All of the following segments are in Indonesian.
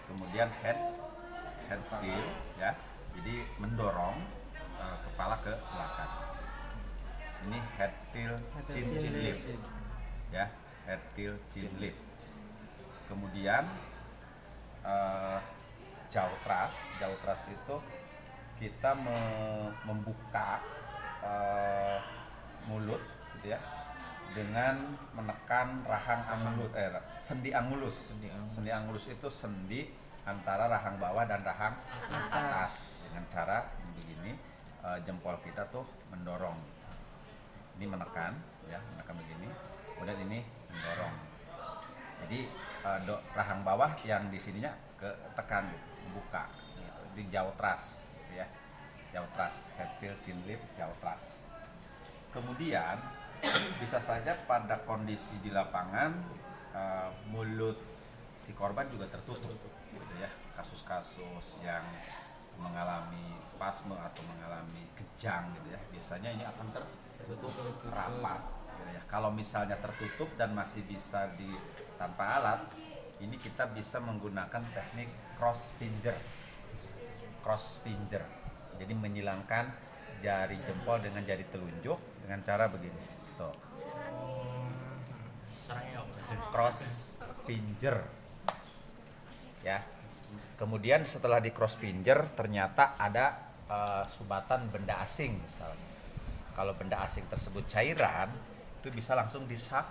kemudian head tail ya, jadi mendorong kepala ke belakang. Ini head tail chin lift ya, head tail chin lift. Kemudian jaw thrust itu kita membuka mulut gitu ya, dengan menekan rahang angulus, sendi angulus. Sendi angulus itu sendi antara rahang bawah dan rahang atas. Dengan cara begini, jempol kita tuh mendorong. Ini menekan ya, menekan begini. Kemudian ini mendorong. Jadi rahang bawah yang di sininya ke tekan gitu, membuka gitu. Di jaw thrust gitu ya. Jaw thrust, head tail chin lift, jaw thrust. Kemudian bisa saja pada kondisi di lapangan mulut si korban juga tertutup gitu ya. Kasus-kasus yang mengalami spasme atau mengalami kejang gitu ya, biasanya ini akan tertutup rapat gitu ya. Kalau misalnya tertutup dan masih bisa tanpa alat, ini kita bisa menggunakan teknik cross finger. Jadi menyilangkan jari jempol dengan jari telunjuk dengan cara begini. Tuh. Cross finger. Ya. Kemudian setelah di cross finger ternyata ada sumbatan benda asing misalnya. Kalau benda asing tersebut cairan, itu bisa langsung suction.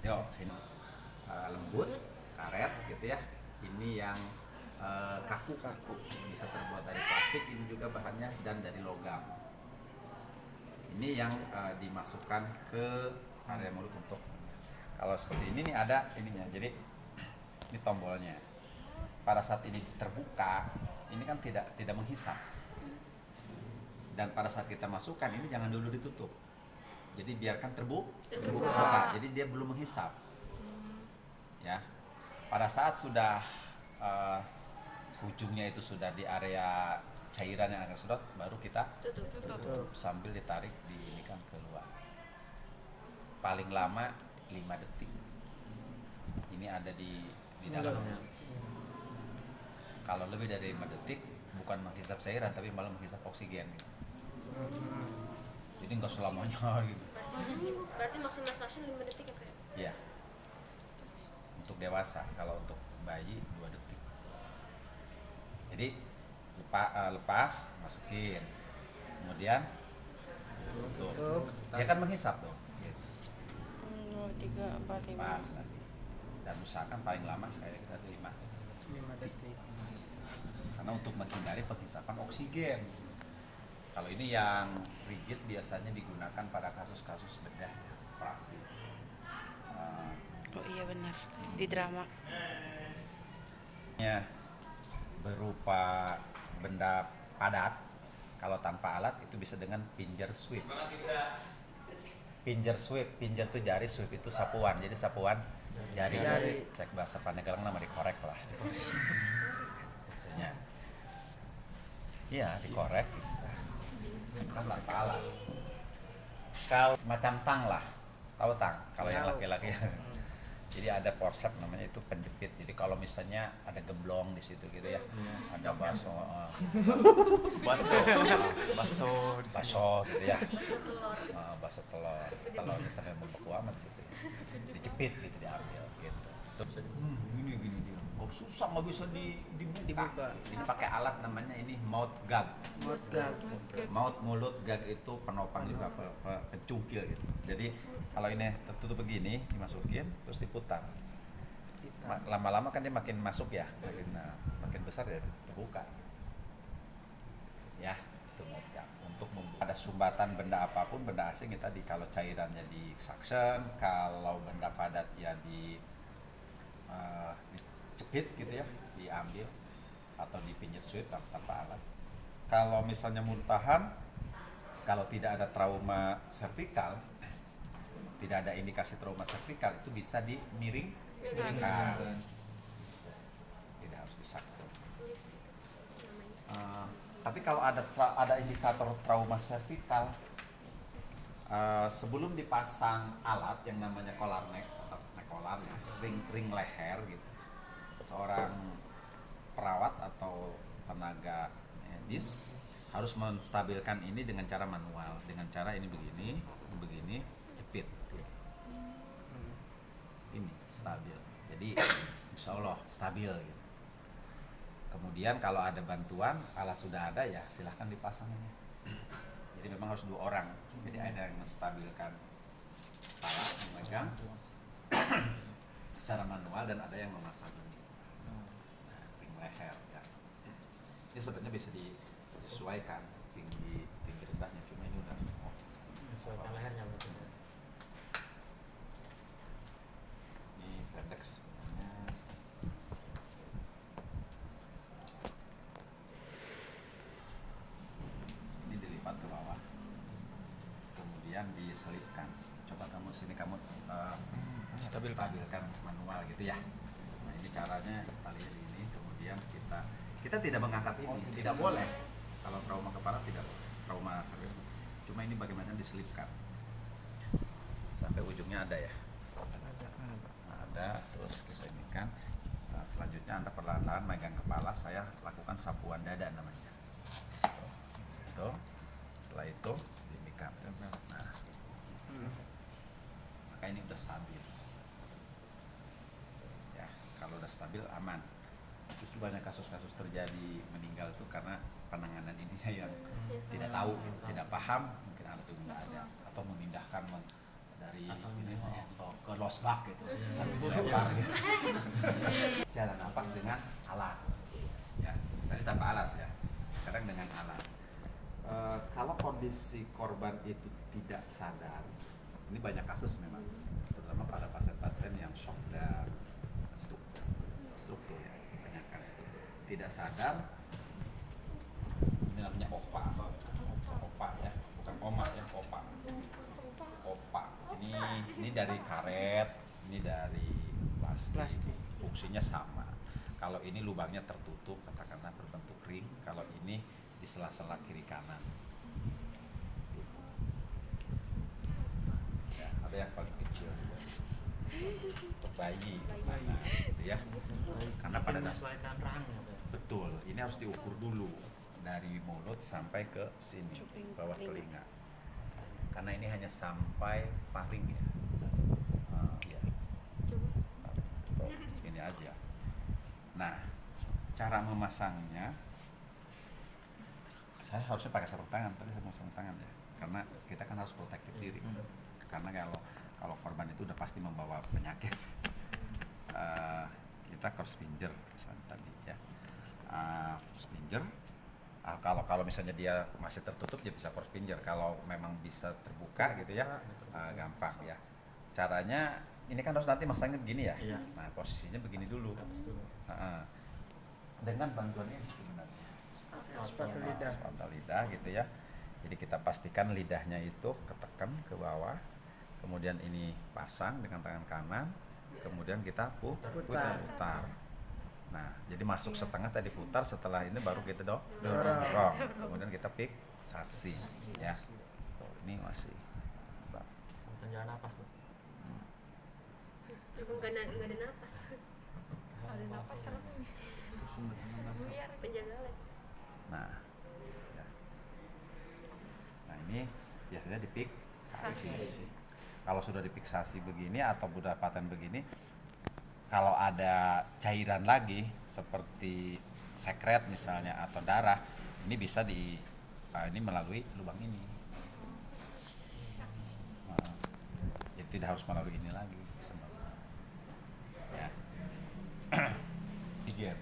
Yo, ini lembut, karet gitu ya. Ini yang kaku, bisa terbuat dari plastik, ini juga bahannya dan dari logam. Ini yang dimasukkan ke area mulut untuk, kalau seperti ini nih ada ininya, jadi ini tombolnya. Pada saat ini terbuka, ini kan tidak menghisap. Dan pada saat kita masukkan ini jangan dulu ditutup. Jadi biarkan terbuka. Jadi dia belum menghisap. Ya. Pada saat sudah ujungnya itu sudah di area cairan yang agak sedot, baru kita tutup sambil ditarik diinikan keluar. Paling lama 5 detik. Ini ada di dalamnya. Kalau lebih dari 5 detik bukan menghisap cairan tapi malah menghisap oksigen gitu. Jadi nggak selamanya gitu. Berarti maksimal suction 5 detik ya, Pak? Iya. Untuk dewasa, kalau untuk bayi 2 detik. Jadi lepas, masukin. Kemudian tutup. Dia kan menghisap tuh. Gitu. 3, 4, 5. Pas lagi. Dan usahakan paling lama sekali kita 5 detik. Karena untuk menghindari penghisapan oksigen. Kalau ini yang rigid biasanya digunakan pada kasus-kasus bedah operasi. Oh iya benar, di drama. Ya, berupa benda padat. Kalau tanpa alat itu bisa dengan pinjer sweep. Pinjer tuh jari, sweep itu sapuan. Jadi sapuan jari. Cek bahasa Pandeglang nama dikorek lah. Itunya. Iya, dikorek. Kan tanpa alat. Kalau semacam tang lah, tahu tang? Kalau yang laki-laki. Jadi ada forceps namanya, itu penjepit. Jadi kalau misalnya ada gemblong di situ gitu ya, ada baso gitu ya, baso telur, telurnya sampai membeku amat di situ, dijepit gitu, diambil gitu. Terus gini dia, kok susah nggak bisa dibuka. Ini pakai alat namanya ini mouth gag. Mulut gag itu penopang juga, pencungkil gitu. Jadi kalau ini tertutup begini, dimasukin terus diputar. Lama-lama kan dia makin masuk ya, makin besar ya terbuka. Ya, itu mouth gag. Untuk ada sumbatan benda apapun, benda asing ya tadi, kalau cairannya di suction, kalau benda padat ya dicepit gitu ya, diambil atau dipinjir sweep tanpa alat. Kalau misalnya muntahan, kalau tidak ada trauma servikal, tidak ada indikasi trauma servikal, itu bisa dimiringkan, tidak harus disaksen. Tapi kalau ada indikator trauma servikal, sebelum dipasang alat yang namanya collar neck atau neck collar, ring leher gitu, seorang perawat atau tenaga medis harus menstabilkan ini dengan cara manual, dengan cara ini begini, jepit. Ini stabil. Jadi insya Allah stabil gitu. Kemudian kalau ada bantuan, alat sudah ada ya silahkan dipasang ini. Jadi memang harus 2 orang. Jadi ada yang menstabilkan kepala, memegang secara manual, dan ada yang memasang ini. Nah, ring leher ya. Ini sebenarnya bisa disesuaikan tinggi rendahnya, cuma ini udah Sesuaikan lehernya betul. ini pendek sih sebenarnya. Ini dilipat ke bawah, kemudian diselipkan. Coba kamu sini, kamu stabilkan manual gitu ya. Nah ini caranya, tali ini, kemudian kita tidak mengangkat ini, tidak boleh. Kalau trauma kepala tidak boleh, trauma serius. Cuma ini bagaimana diselipkan sampai ujungnya ada ya. Nah, ada, terus kita ini kan. Nah, selanjutnya Anda perlahan-lahan megang kepala. Saya lakukan sapuan dada namanya. Itu. Setelah itu demikian. Nah, maka ini udah stabil. Ya, kalau udah stabil aman. Justru banyak kasus-kasus terjadi meninggal itu karena penanganan ininya yang tidak tahu, tidak paham, mungkin alat itu nggak ada, atau memindahkan dari ini ke losbak gitu, sambil dilempar gitu. Jalan nafas dengan alat, ya. Tadi tanpa alat ya, sekarang dengan alat. Kalau kondisi korban itu tidak sadar, ini banyak kasus memang, terutama pada pasien-pasien yang shock dan struktur ya, kebanyakan tidak sadar. Ini namanya opa ya, bukan oma ya, opa. Ini dari karet, ini dari plastik. Fungsinya sama. Kalau ini lubangnya tertutup, katakanlah berbentuk ring. Kalau ini di sela-sela kiri kanan. Gitu. Ya, ada yang paling kecil juga. Untuk bayi, mana, gitu ya. Karena pada dasarnya menyesuaikan rahangnya. betul, ini harus diukur dulu dari mulut sampai ke sini, bawah telinga. Karena ini hanya sampai paling ya. Ya. Oh, ini aja. Nah, cara memasangnya, saya harusnya pakai sarung tangan, tapi saya mau sarung tangan ya, karena kita kan harus protektif diri. Karena kalau korban itu udah pasti membawa penyakit. Kita cross finger misalnya tadi ya. Cross finger. Kalau misalnya dia masih tertutup, dia bisa cross finger. Kalau memang bisa terbuka gitu ya, gampang ya. Caranya ini kan harus nanti masangnya begini ya. Iya. Nah, posisinya begini dulu. Dengan bantuan ini sebenarnya sponsor lidah gitu ya. Jadi kita pastikan lidahnya itu ketekan ke bawah, kemudian ini pasang dengan tangan kanan, kemudian kita putar. Nah, jadi masuk setengah tadi putar, setelah ini baru kita dorong. Kemudian kita fiksasi ya. Tuh, ini masih Jalan napas tuh. Nggak ada napas. Ada napas serem. Buyar. Penjaga lab. nah. Ya. Nah, ini biasanya difiksasi. Kalau sudah difiksasi begini atau sudah paten begini, kalau ada cairan lagi seperti sekret misalnya atau darah, ini bisa ini melalui lubang ini. Jadi tidak harus melalui ini lagi. Ya.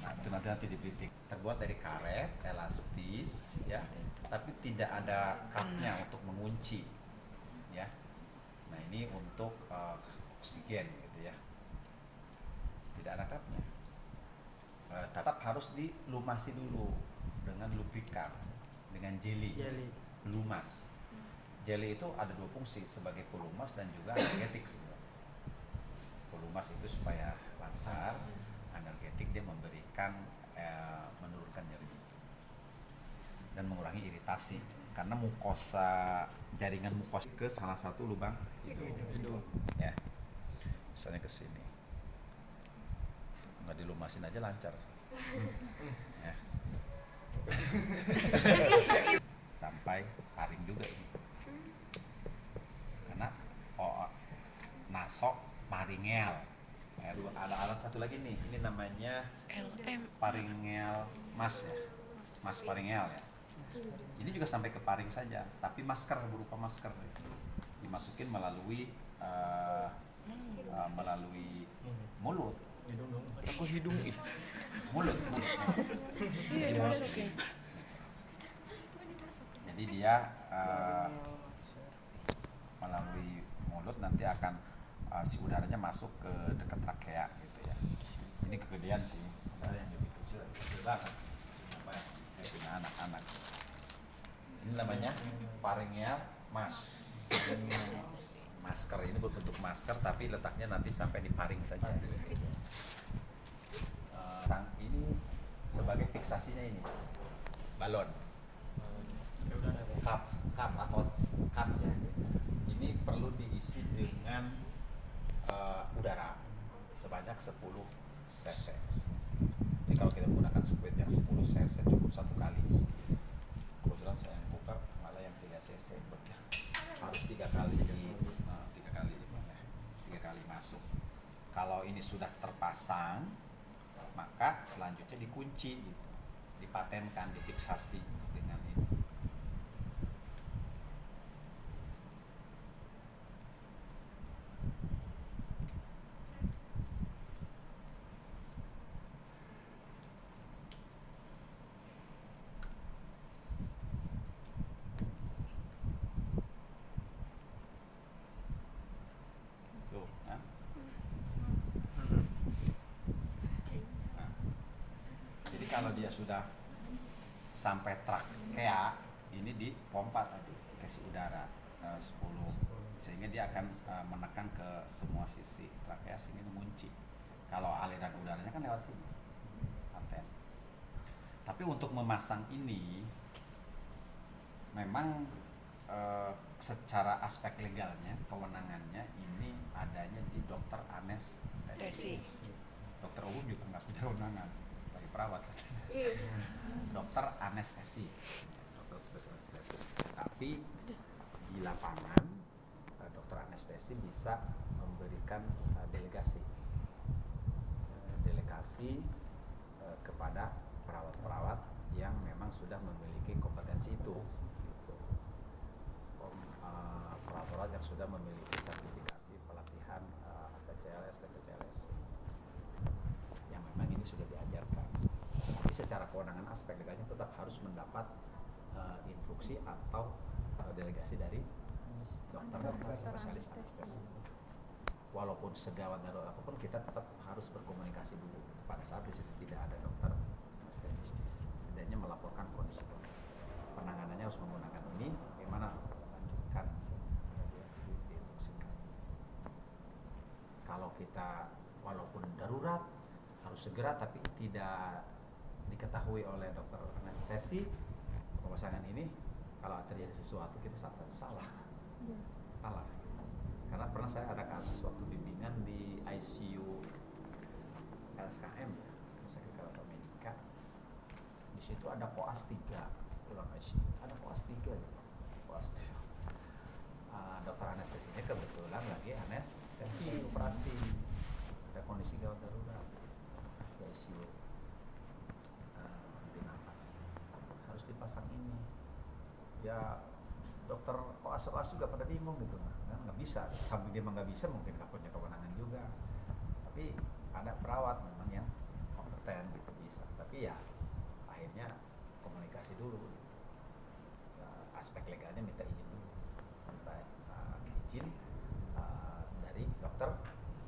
Nah, itu nanti dipitik. Terbuat dari karet, elastis, ya, tapi tidak ada kapnya untuk mengunci, ya. Nah ini untuk oksigen gitu ya. Tidak ada kapnya. Tetap harus dilumasi dulu dengan lubrikan, dengan jelly. Pelumas. Jelly itu ada 2 fungsi, sebagai pelumas dan juga analgetik sebenarnya. Pelumas itu supaya lancar, analgetik dia memberikan menurunkan nyeri dan mengurangi iritasi karena mukosa, jaringan mukosa ke salah satu lubang hidung. Ya. Misalnya ke sini. nggak dilumasin aja lancar. Ya. Sampai paring juga ini. Karena nasok paringel. Ada alat satu lagi nih, ini namanya LM. paringel mas ya, mas paringel ya. Ini juga sampai ke paring saja, tapi masker, berupa masker dimasukin melalui mulut. Aku hidung Mulut. Iya, Jadi mulut. dimasukin. Jadi dia melalui mulut nanti akan si udaranya masuk ke dekat trakea gitu ya. Ini kegedean sih, ada yang lebih kecil banget. Apa ya? Kayak punya anak-anak. Ini namanya paringel mas. Masker ini berbentuk masker tapi letaknya nanti sampai di paring saja. Ini sebagai fiksasinya ini balon. Cup atau cup ya. Ini perlu diisi dengan udara sebanyak 10 cc. Jadi kalau kita menggunakan squid yang 10 cc cukup satu kali isi. Kebetulan saya yang buka malah yang 3 cc harus 3 kali masuk. Kalau ini sudah terpasang, maka selanjutnya dikunci gitu. Dipatenkan, difiksasi dengan ini. Tuh, kan? Nah, jadi kalau dia sudah sampai trakea, ini dipompa tadi, kasih udara 10, sehingga dia akan menekan ke semua sisi trakea sini mengunci. Kalau aliran udaranya kan lewat sini, paten. Tapi untuk memasang ini, memang secara aspek legalnya, kewenangannya ini adanya di dokter anestesi. Dokter umum juga nggak punya kewenangan, bagi perawat. Dokter anestesi, dokter spesialis anestesi. Tapi di lapangan dokter anestesi bisa memberikan delegasi kepada perawat-perawat yang memang sudah memiliki kompetensi itu. Perawat-perawat yang sudah memiliki sertifikasi pelatihan PCLS, yang memang ini sudah diajarkan. Tapi secara kewenangan aspek legalnya tetap harus mendapat instruksi atau delegasi dari dokter spesialis anestesi. Walaupun segawat darurat apapun, kita tetap harus berkomunikasi dulu. Pada saat di situ tidak ada dokter anestesi, setidaknya melaporkan kondisi penanganannya harus menggunakan ini. Bagaimana lanjutkan? Kalau kita walaupun darurat harus segera, tapi tidak diketahui oleh dokter anestesi pemasangan ini, kalau terjadi sesuatu kita salah. Karena pernah saya ada kasus waktu bimbingan di ICU LSKM ya, Rumah Sakit Keraton Medika. Di situ ada koas 3 ruang ICU, ada koas 3 gitu. Dokter anestesinya kebetulan lagi anestesi operasi, ada kondisi gawat darurat di ICU, henti nafas, harus dipasang ini. Ya dokter koas juga pada bingung gitu, kan nggak bisa. Sambil dia nggak bisa, mungkin nggak punya kewenangan juga. Tapi ada perawat memang yang kompeten gitu bisa. Tapi ya akhirnya komunikasi dulu. Ya, aspek legalnya minta izin dulu, minta izin dari dokter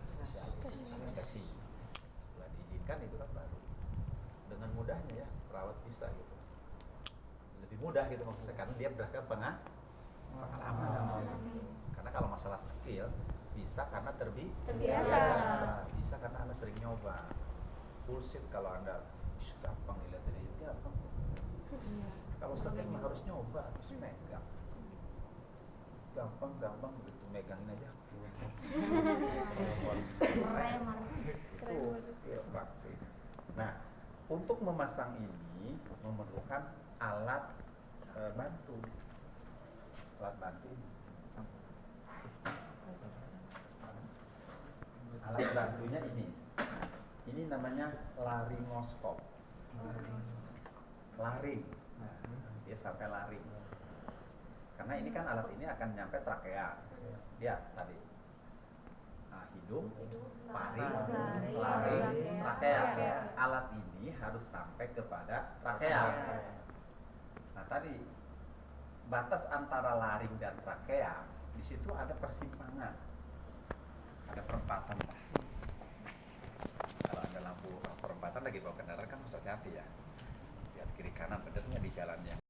spesialis anestesi. Setelah diizinkan itu kan baru dengan mudahnya ya perawat bisa gitu. Lebih mudah gitu maksudnya, karena dia pengalaman. Karena kalau masalah skill bisa karena terbiasa, bisa karena Anda sering nyoba. Bullshit kalau Anda gampang dilihat dari gampang. Kalau sering harus nyoba, harus megang. Gampang begitu megangin aja. Itu obstruktif. Nah, untuk memasang ini memerlukan alat bantu. Alat bantu. Alat bantunya ini. Ini namanya laringoskop. Laring. Nah, dia sampai laring. Karena ini kan alat ini akan nyampe trakea. Dia tadi. Nah, hidung, paring, laring, trakea. Alat ini harus sampai kepada trakea. Nah, tadi batas antara laring dan trakea, di situ ada persimpangan. Ada perempatan lah. Kalau ada lampu perempatan lagi bawa kendaraan kan harus hati-hati ya. Lihat kiri kanan benernya di jalannya.